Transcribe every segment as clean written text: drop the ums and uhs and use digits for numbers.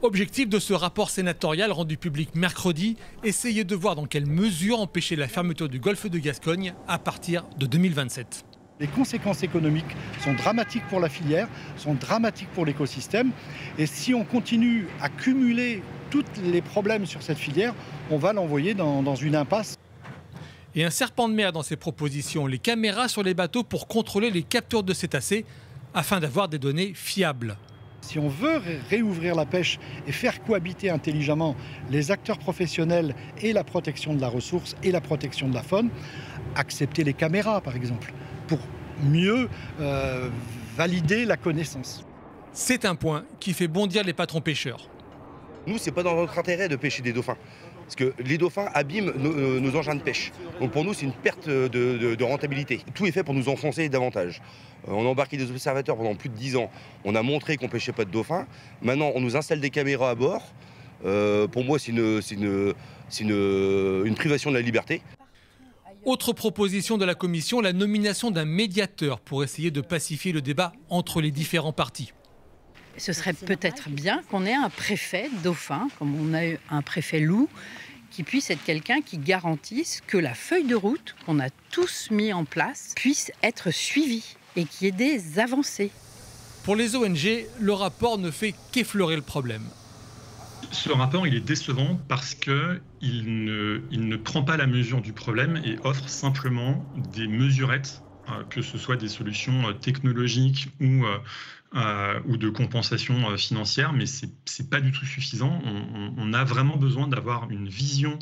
Objectif de ce rapport sénatorial rendu public mercredi, essayer de voir dans quelle mesure empêcher la fermeture du golfe de Gascogne à partir de 2027. Les conséquences économiques sont dramatiques pour la filière, sont dramatiques pour l'écosystème. Et si on continue à cumuler tous les problèmes sur cette filière, on va l'envoyer dans une impasse. Et un serpent de mer dans ses propositions, les caméras sur les bateaux pour contrôler les captures de cétacés afin d'avoir des données fiables. Si on veut réouvrir la pêche et faire cohabiter intelligemment les acteurs professionnels et la protection de la ressource et la protection de la faune, accepter les caméras par exemple, pour mieux valider la connaissance. C'est un point qui fait bondir les patrons pêcheurs. Nous, ce n'est pas dans notre intérêt de pêcher des dauphins. Parce que les dauphins abîment nos engins de pêche. Donc pour nous, c'est une perte de rentabilité. Tout est fait pour nous enfoncer davantage. On a embarqué des observateurs pendant plus de 10 ans. On a montré qu'on ne pêchait pas de dauphins. Maintenant, on nous installe des caméras à bord. Pour moi, c'est une privation de la liberté. Autre proposition de la Commission, la nomination d'un médiateur pour essayer de pacifier le débat entre les différents partis. Ce serait peut-être bien qu'on ait un préfet dauphin, comme on a eu un préfet loup, qui puisse être quelqu'un qui garantisse que la feuille de route qu'on a tous mis en place puisse être suivie et qu'il y ait des avancées. Pour les ONG, le rapport ne fait qu'effleurer le problème. Ce rapport, il est décevant parce qu'il ne prend pas la mesure du problème et offre simplement des mesurettes, que ce soit des solutions technologiques ou de compensation financière, mais c'est pas du tout suffisant. On a vraiment besoin d'avoir une vision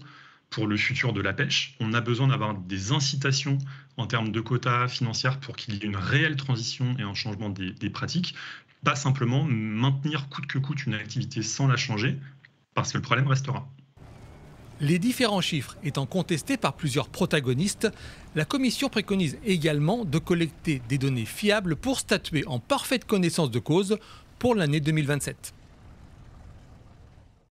pour le futur de la pêche. On a besoin d'avoir des incitations en termes de quotas financiers pour qu'il y ait une réelle transition et un changement des pratiques. Pas simplement maintenir coûte que coûte une activité sans la changer, parce que le problème restera. Les différents chiffres étant contestés par plusieurs protagonistes, la Commission préconise également de collecter des données fiables pour statuer en parfaite connaissance de cause pour l'année 2027.